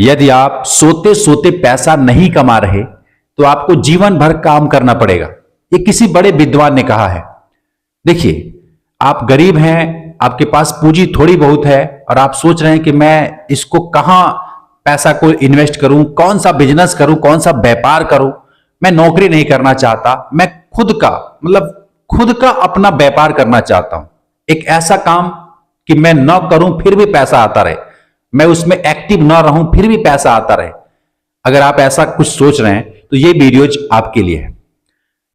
यदि आप सोते सोते पैसा नहीं कमा रहे तो आपको जीवन भर काम करना पड़ेगा। ये किसी बड़े विद्वान ने कहा है। देखिए, आप गरीब हैं, आपके पास पूंजी थोड़ी बहुत है और आप सोच रहे हैं कि मैं इसको कहां पैसा को इन्वेस्ट करूं, कौन सा बिजनेस करूं, कौन सा व्यापार करूं। मैं नौकरी नहीं करना चाहता, मैं खुद का अपना व्यापार करना चाहता हूं। एक ऐसा काम कि मैं न करूं फिर भी पैसा आता रहे, मैं उसमें एक्टिव न रहूं फिर भी पैसा आता रहे। अगर आप ऐसा कुछ सोच रहे हैं तो ये वीडियोज आपके लिए है।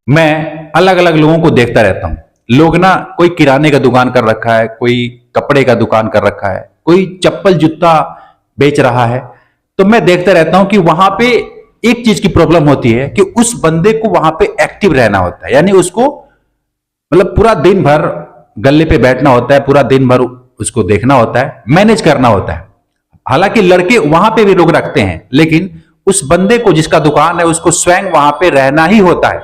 मैं अलग अलग लोगों को देखता रहता हूं। लोग ना, कोई किराने का दुकान कर रखा है, कोई कपड़े का दुकान कर रखा है, कोई चप्पल जूता बेच रहा है। तो मैं देखता रहता हूं कि वहां पे एक चीज की प्रॉब्लम होती है कि उस बंदे को वहां पे एक्टिव रहना होता है। यानी उसको पूरा दिन भर गल्ले पे बैठना होता है, पूरा दिन भर उसको देखना होता है, मैनेज करना होता है। हालांकि लड़के वहां पे भी लोग रखते हैं, लेकिन उस बंदे को, जिसका दुकान है, उसको स्वयं वहां पे रहना ही होता है।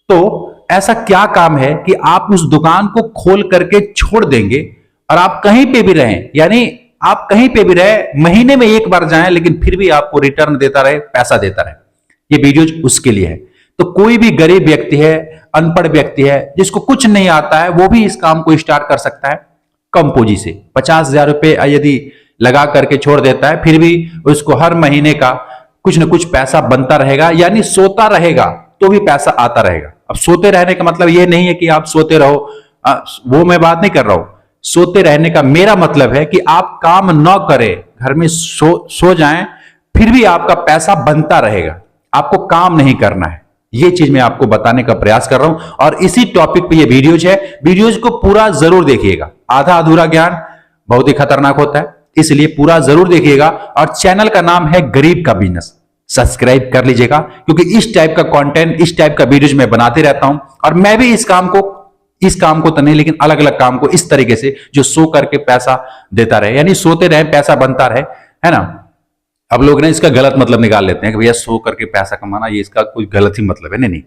तो ऐसा क्या काम है कि आप उस दुकान को खोल करके छोड़ देंगे और आप कहीं पे भी रहें, यानी आप कहीं पे भी रहे, महीने में एक बार जाएं, लेकिन फिर भी आपको रिटर्न देता रहे, पैसा देता रहे। ये वीडियोज उसके लिए है। तो कोई भी गरीब व्यक्ति है, अनपढ़ व्यक्ति है, जिसको कुछ नहीं आता है, वो भी इस काम को स्टार्ट कर सकता है कम पूंजी से। 50,000 रुपए यदि लगा करके छोड़ देता है, फिर भी उसको हर महीने का कुछ ना कुछ पैसा बनता रहेगा, यानी सोता रहेगा तो भी पैसा आता रहेगा। अब सोते रहने का मतलब यह नहीं है कि आप सोते रहो, वो मैं बात नहीं कर रहा हूं। सोते रहने का मेरा मतलब है कि आप काम न करें, घर में सो जाएं, फिर भी आपका पैसा बनता रहेगा, आपको काम नहीं करना है। ये चीज मैं आपको बताने का प्रयास कर रहा हूं और इसी टॉपिक पे ये वीडियोज है। वीडियोज को पूरा जरूर देखिएगा। आधा अधूरा ज्ञान बहुत ही खतरनाक होता है, इसलिए पूरा जरूर देखिएगा। और चैनल का नाम है गरीब का बिजनेस, सब्सक्राइब कर लीजिएगा, क्योंकि इस टाइप का कंटेंट, इस टाइप का वीडियोज मैं बनाते रहता हूं। और मैं भी इस काम को तो नहीं, लेकिन अलग अलग काम को इस तरीके से जो सो करके पैसा देता रहे, यानी सोते रहे पैसा बनता रहे, है ना। अब लोग ना इसका गलत मतलब निकाल लेते हैं कि भैया सो करके पैसा कमाना, ये इसका कोई गलत ही मतलब है। नहीं,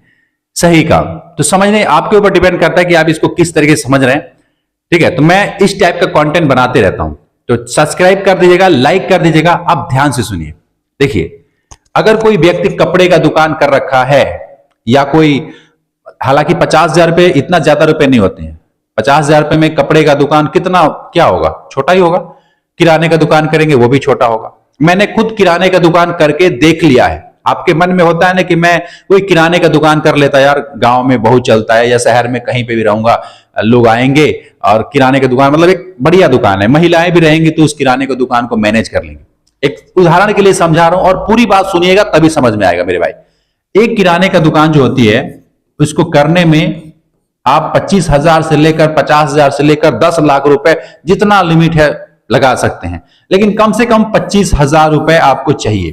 सही काम तो समझने आपके ऊपर डिपेंड करता है कि आप इसको किस तरीके से समझ रहे हैं। ठीक है, तो मैं इस टाइप का कंटेंट बनाते रहता हूं, तो सब्सक्राइब कर दीजिएगा, लाइक कर दीजिएगा। अब ध्यान से सुनिए। देखिए, अगर कोई व्यक्ति कपड़े का दुकान कर रखा है या कोई, हालांकि 50,000 रुपए इतना ज्यादा रुपए नहीं होते हैं। 50,000 रुपए में कपड़े का दुकान कितना क्या होगा, छोटा ही होगा। किराने का दुकान करेंगे वो भी छोटा होगा। मैंने खुद किराने का दुकान करके देख लिया है। आपके मन में होता है ना कि मैं कोई किराने का दुकान कर लेता, यार गांव में बहुत चलता है, या शहर में कहीं पे भी रहूंगा, लोग आएंगे और किराने का दुकान, मतलब एक बढ़िया दुकान है, महिलाएं भी रहेंगी तो उस किराने का दुकान को मैनेज कर लेंगे। एक उदाहरण के लिए समझा रहा हूं और पूरी बात सुनिएगा तभी समझ में आएगा मेरे भाई। एक किराने का दुकान जो होती है, उसको करने में आप 25,000 से लेकर 50,000 से लेकर 10 लाख रुपए, जितना लिमिट है लगा सकते हैं, लेकिन कम से कम 25,000 रुपए आपको चाहिए।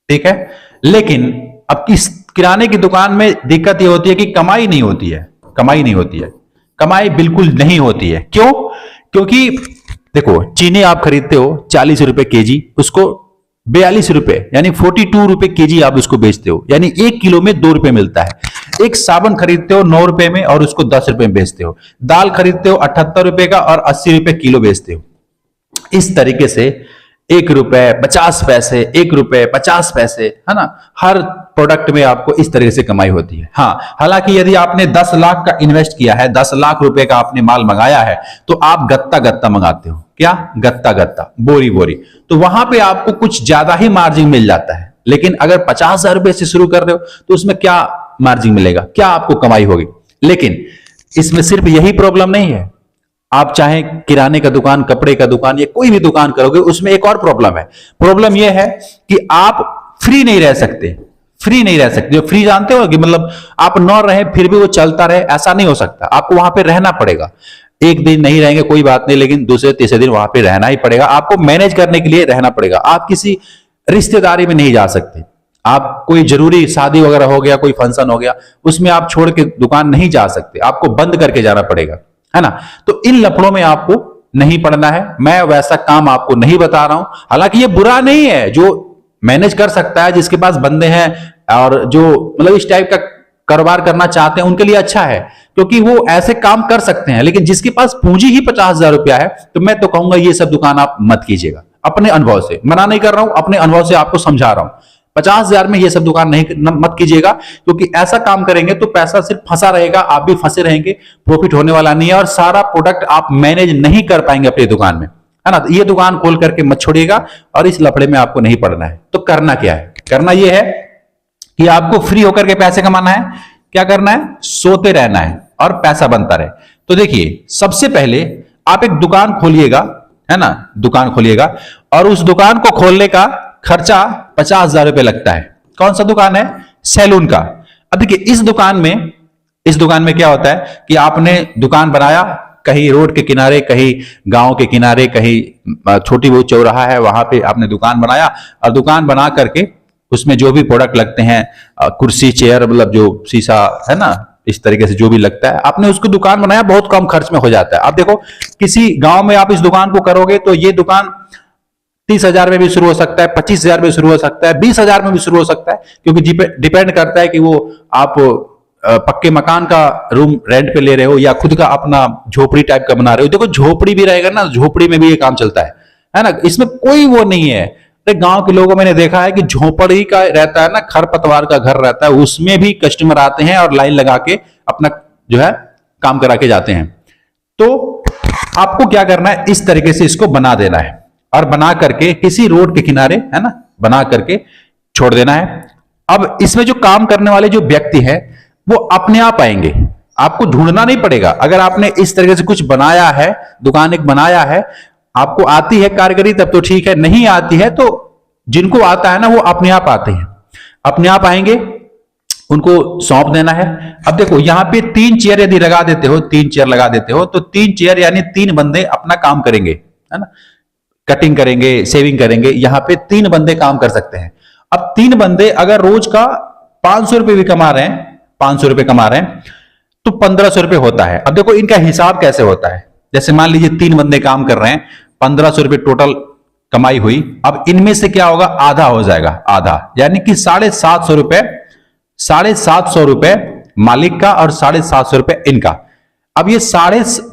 ठीक है, लेकिन अब इस किराने की दुकान में दिक्कत यह होती है कि कमाई नहीं होती है, कमाई बिल्कुल नहीं होती है। क्यों? क्योंकि देखो, चीनी आप खरीदते हो 40 रुपए केजी, उसको 42 रुपए यानी 42 रुपए केजी आप उसको बेचते हो, यानी 1 किलो में 2 रुपए मिलता है। एक साबुन खरीदते हो 9 रुपए में और उसको 10 रुपए में बेचते हो। दाल खरीदते हो 78 रुपए का और 80 रुपए किलो बेचते हो। इस तरीके से 1 रुपए 50 पैसे, 1 रुपए 50 पैसे, है ना, हर प्रोडक्ट में आपको इस तरीके से कमाई होती है। हाँ, हालांकि यदि आपने 10 लाख का इन्वेस्ट किया है, 10 लाख रुपए का आपने माल मंगाया है, तो आप गत्ता गत्ता मंगाते हो। क्या? गत्ता गत्ता, बोरी बोरी, तो वहां पे आपको कुछ ज्यादा ही मार्जिन मिल जाता है। लेकिन अगर 50,000 रुपए से शुरू कर रहे हो तो उसमें क्या मार्जिन मिलेगा, क्या आपको कमाई होगी। लेकिन इसमें सिर्फ यही प्रॉब्लम नहीं है। आप चाहे किराने का दुकान, कपड़े का दुकान या कोई भी दुकान करोगे, उसमें एक और प्रॉब्लम है। प्रॉब्लम यह है कि आप फ्री नहीं रह सकते। फ्री जानते हो कि मतलब आप न रहे फिर भी वो चलता रहे, ऐसा नहीं हो सकता। आपको वहां पे रहना पड़ेगा। एक दिन नहीं रहेंगे कोई बात नहीं, लेकिन दूसरे तीसरे दिन वहां पे रहना ही पड़ेगा। आपको मैनेज करने के लिए रहना पड़ेगा। आप किसी रिश्तेदारी में नहीं जा सकते। आप कोई जरूरी शादी वगैरह हो गया, कोई फंक्शन हो गया, उसमें आप छोड़ के दुकान नहीं जा सकते, आपको बंद करके जाना पड़ेगा, है ना। तो इन लफड़ों में आपको नहीं पड़ना है। मैं वैसा काम आपको नहीं बता रहा हूं। हालांकि ये बुरा नहीं है, जो मैनेज कर सकता है, जिसके पास बंदे हैं और जो मतलब इस टाइप का कारोबार करना चाहते हैं, उनके लिए अच्छा है, क्योंकि वो ऐसे काम कर सकते हैं। लेकिन जिसके पास पूंजी ही 50,000 रुपया है, तो मैं तो कहूंगा ये सब दुकान आप मत कीजिएगा। अपने अनुभव से, मना नहीं कर रहा हूं, अपने अनुभव से आपको समझा रहा हूं। 50,000 में ये सब दुकान नहीं मत कीजिएगा, क्योंकि ऐसा काम करेंगे तो पैसा सिर्फ फंसा रहेगा, आप भी फंसे रहेंगे, प्रॉफिट होने वाला नहीं है और सारा प्रोडक्ट आप मैनेज नहीं कर पाएंगे अपनी दुकान में, है ना। ये दुकान खोल करके मत छोड़िएगा और इस लफड़े में आपको नहीं पड़ना है। तो करना क्या है? करना यह है कि आपको फ्री होकर के पैसे कमाना है। क्या करना है? सोते रहना है और पैसा बनता रहे। तो देखिए, सबसे पहले आप एक दुकान खोलिएगा, है ना, दुकान खोलिएगा और उस दुकान को खोलने का खर्चा 50,000 रुपए लगता है। कौन सा दुकान है? सैलून का। अब देखिए, इस दुकान में क्या होता है कि आपने दुकान बनाया कहीं रोड के किनारे, कहीं गांव के किनारे, कहीं छोटी बहुत चौराहा है, वहां पे आपने दुकान बनाया और दुकान बना करके उसमें जो भी प्रोडक्ट लगते हैं, कुर्सी चेयर, मतलब जो शीशा है ना, इस तरीके से जो भी लगता है, आपने उसको दुकान बनाया, बहुत कम खर्च में हो जाता है। आप देखो, किसी गांव में आप इस दुकान को करोगे तो ये दुकान 30,000 में भी शुरू हो सकता है, 25,000 में शुरू हो सकता है, 20,000 में भी शुरू हो सकता है, क्योंकि डिपेंड करता है कि वो आप पक्के मकान का रूम रेंट पे ले रहे हो या खुद का अपना झोपड़ी टाइप का बना रहे हो। देखो, झोपड़ी भी रहेगा ना, झोपड़ी में भी ये काम चलता है ना, इसमें कोई वो नहीं है। गांव के लोगों मैंने देखा है कि झोपड़ी का रहता है ना, खरपतवार का घर रहता है, उसमें भी कस्टमर आते हैं और लाइन लगा के अपना जो है काम करा के जाते हैं। तो आपको क्या करना है, इस तरीके से इसको बना देना है और बना करके किसी रोड के किनारे, है ना, बना करके छोड़ देना है। अब इसमें जो काम करने वाले जो व्यक्ति हैं वो अपने आप आएंगे, आपको ढूंढना नहीं पड़ेगा। अगर आपने इस तरीके से कुछ बनाया है, दुकान एक बनाया है, आपको आती है कारीगरी तब तो ठीक है, नहीं आती है तो जिनको आता है ना वो अपने आप आते हैं, अपने आप आएंगे, उनको सौंप देना है। अब देखो, यहां पे 3 चेयर यदि लगा देते हो, 3 चेयर लगा देते हो तो 3 चेयर यानी 3 बंदे अपना काम करेंगे, है ना, कटिंग करेंगे, सेविंग करेंगे। यहां पे 3 बंदे काम कर सकते हैं। अब 3 बंदे अगर रोज का 500 रुपए भी कमा रहे हैं, 500 रुपए कमा रहे हैं तो 1500 रुपए होता है। अब देखो, इनका हिसाब कैसे होता है। जैसे मान लीजिए 3 बंदे काम कर रहे हैं, 1500 रुपए टोटल कमाई हुई। अब इनमें से क्या होगा, आधा हो जाएगा, आधा यानी कि 750 रुपए मालिक का और 750 रुपए इनका। अब ये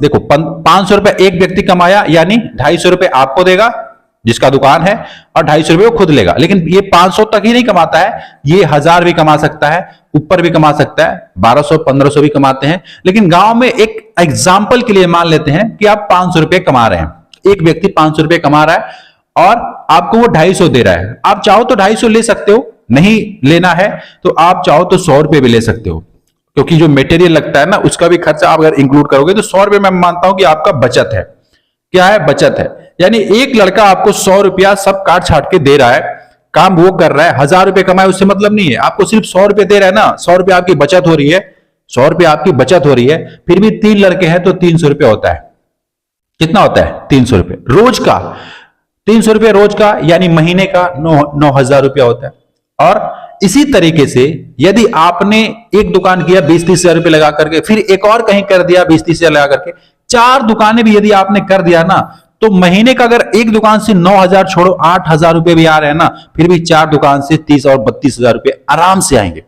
देखो, 500 रुपए एक व्यक्ति कमाया यानी 250 रुपए आपको देगा जिसका दुकान है और 250 रुपए वो खुद लेगा। लेकिन ये 500 तक ही नहीं कमाता है, ये 1000 भी कमा सकता है, ऊपर भी कमा सकता है, 1200 1500 भी कमाते हैं। लेकिन गांव में एक एग्जाम्पल के लिए मान लेते हैं कि आप 500 रुपए कमा रहे हैं, एक व्यक्ति 500 रुपए कमा रहा है और आपको वो 250 दे रहा है। आप चाहो तो 250 ले सकते हो, नहीं लेना है तो आप चाहो तो 100 रुपए भी ले सकते हो, क्योंकि जो मटेरियल लगता है ना उसका भी खर्चा आप अगर इंक्लूड करोगे तो 100 रुपए मैं मानता हूं कि आपका बचत है। क्या है? बचत है। यानी एक लड़का आपको 100 रुपया सब काट छाट के दे रहा है, काम वो कर रहा है, 1000 रुपए कमाए उससे मतलब नहीं है, आपको सिर्फ 100 रुपए दे रहा है ना, 100 रुपए आपकी बचत हो रही है, 100 रुपए आपकी बचत हो रही है। फिर भी 3 लड़के हैं तो 300 रुपए होता है। कितना होता है? 300 रुपए रोज का, 300 रुपए रोज का यानी महीने का 9,000 रुपया होता है। और इसी तरीके से यदि आपने एक दुकान किया 20-30 हजार रुपए लगा करके, फिर एक और कहीं कर दिया 20-30 हजार लगा करके, 4 दुकानें भी यदि आपने कर दिया ना, तो महीने का अगर एक दुकान से 9,000 छोड़ो 8,000 रुपए भी आ रहे हैं ना, फिर भी 4 दुकान से 30 और 32,000 रुपए आराम से आएंगे।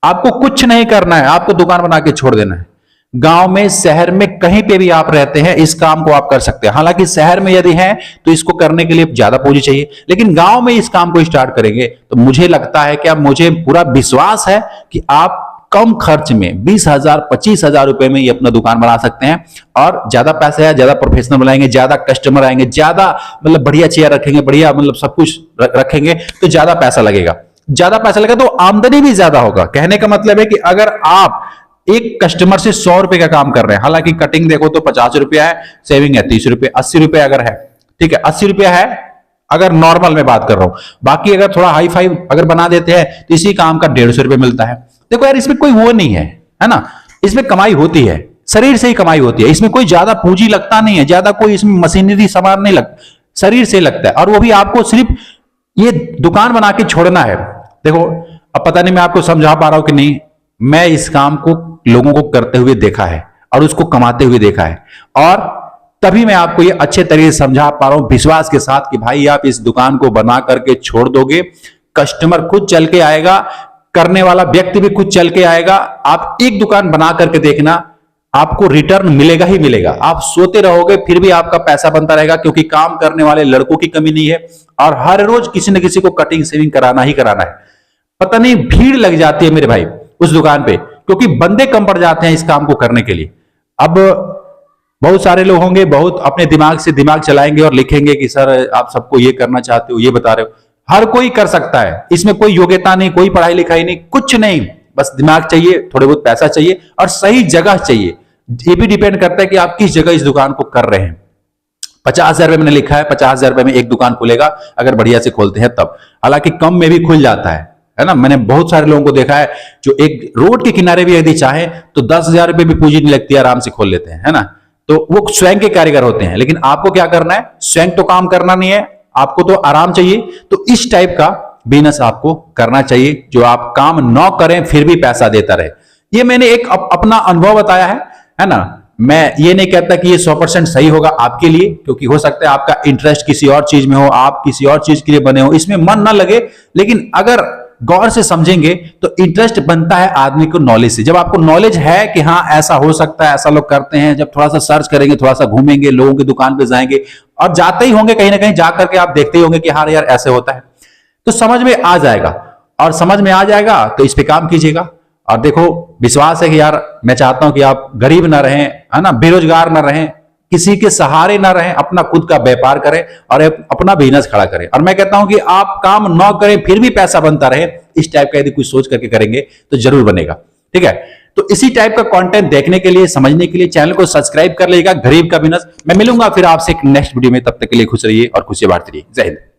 आपको कुछ नहीं करना है, आपको दुकान बना के छोड़ देना है। गांव में, शहर में, कहीं पे भी आप रहते हैं इस काम को आप कर सकते हैं। हालांकि शहर में यदि हैं तो इसको करने के लिए ज्यादा पूंजी चाहिए, लेकिन गांव में इस काम को स्टार्ट करेंगे तो मुझे लगता है कि अब मुझे पूरा विश्वास है कि आप कम खर्च में 20,000 25,000 रुपए में ये अपना दुकान बना सकते हैं। और ज्यादा पैसे है, ज्यादा प्रोफेशनल बनाएंगे, ज्यादा कस्टमर आएंगे, ज्यादा मतलब बढ़िया चेयर रखेंगे, बढ़िया मतलब सब कुछ रखेंगे तो ज्यादा पैसा लगेगा, ज्यादा पैसा लगेगा तो आमदनी भी ज्यादा होगा। कहने का मतलब है कि अगर आप एक कस्टमर से 100 रुपए का काम कर रहे हैं, हालांकि कटिंग देखो तो 50 रुपया है, सेविंग है 30 रुपए, 80 रुपए अगर है, ठीक है 80 रुपया है अगर नॉर्मल में बात कर रहा हूं। बाकी अगर थोड़ा हाई फाई अगर बना देते हैं तो इसी काम का 150 रुपए मिलता है। देखो यार, इसमें कोई वो नहीं है, है ना, इसमें कमाई होती है, शरीर से ही कमाई होती है, इसमें कोई ज्यादा पूंजी लगता नहीं है, ज्यादा कोई इसमें मशीनरी सामान नहीं लगता, शरीर से लगता है। और वो भी आपको सिर्फ ये दुकान बना के छोड़ना है। देखो, अब पता नहीं मैं आपको समझा पा रहा हूं कि नहीं, मैं इस काम को लोगों को करते हुए देखा है और उसको कमाते हुए देखा है, और तभी मैं आपको ये अच्छे तरीके से समझा पा रहा हूं विश्वास के साथ कि भाई आप इस दुकान को बना करके छोड़ दोगे, कस्टमर खुद चल के आएगा, करने वाला व्यक्ति भी खुद चल के आएगा। आप एक दुकान बना करके देखना, आपको रिटर्न मिलेगा ही मिलेगा। आप सोते रहोगे फिर भी आपका पैसा बनता रहेगा, क्योंकि काम करने वाले लड़कों की कमी नहीं है और हर रोज किसी न किसी को कटिंग शेविंग कराना ही कराना है। पता नहीं भीड़ लग जाती है मेरे भाई उस दुकान पे, क्योंकि बंदे कम पड़ जाते हैं इस काम को करने के लिए। अब बहुत सारे लोग होंगे, बहुत अपने दिमाग से दिमाग चलाएंगे और लिखेंगे कि सर आप सबको ये करना चाहते हो, ये बता रहे हो। हर कोई कर सकता है, इसमें कोई योग्यता नहीं, कोई पढ़ाई लिखाई नहीं, कुछ नहीं, बस दिमाग चाहिए, थोड़े बहुत पैसा चाहिए और सही जगह चाहिए। ये भी डिपेंड करता है कि आप किस जगह इस दुकान को कर रहे हैं। 50,000 रुपए मैंने लिखा है, 50,000 रुपए में एक दुकान खुलेगा अगर बढ़िया से खोलते हैं तब। हालांकि कम में भी खुल जाता है ना। मैंने बहुत सारे लोगों को देखा है जो एक रोड के किनारे भी यदि चाहे तो 10,000 रुपए भी पूंजी नहीं लगती, आराम से खोल लेते हैं, है ना। तो वो स्वयं के कारीगर होते हैं, लेकिन आपको क्या करना है, स्वयं तो काम करना नहीं है, आपको तो आराम चाहिए। तो इस टाइप का बिजनेस आपको करना चाहिए जो आप काम न करें फिर भी पैसा देता रहे। ये मैंने एक अपना अनुभव बताया है ना। मैं ये नहीं कहता कि ये 100% सही होगा आपके लिए, क्योंकि हो सकता है आपका इंटरेस्ट किसी और चीज में हो, आप किसी और चीज के लिए बने हो, इसमें मन ना लगे। लेकिन अगर गौर से समझेंगे तो इंटरेस्ट बनता है आदमी को नॉलेज से। जब आपको नॉलेज है कि हाँ ऐसा हो सकता है, ऐसा लोग करते हैं, जब थोड़ा सा सर्च करेंगे, थोड़ा सा घूमेंगे, लोगों की दुकान पे जाएंगे और जाते ही होंगे कहीं ना कहीं जाकर के आप देखते ही होंगे कि हाँ यार ऐसे होता है, तो समझ में आ जाएगा। और समझ में आ जाएगा तो इस पे काम कीजिएगा। और देखो, विश्वास है कि यार मैं चाहता हूं कि आप गरीब ना रहें, है ना, बेरोजगार ना रहें, किसी के सहारे ना रहें, अपना खुद का व्यापार करें और अपना बिजनेस खड़ा करें। और मैं कहता हूं कि आप काम ना करें फिर भी पैसा बनता रहे, इस टाइप का यदि कुछ सोच करके करेंगे तो जरूर बनेगा। ठीक है, तो इसी टाइप का कंटेंट देखने के लिए, समझने के लिए चैनल को सब्सक्राइब कर लीजिएगा, गरीब का बिजनेस। मैं मिलूंगा फिर आपसे एक नेक्स्ट वीडियो में, तब तक के लिए खुश रहिए और खुशियां बांटते रहिए। जय हिंद।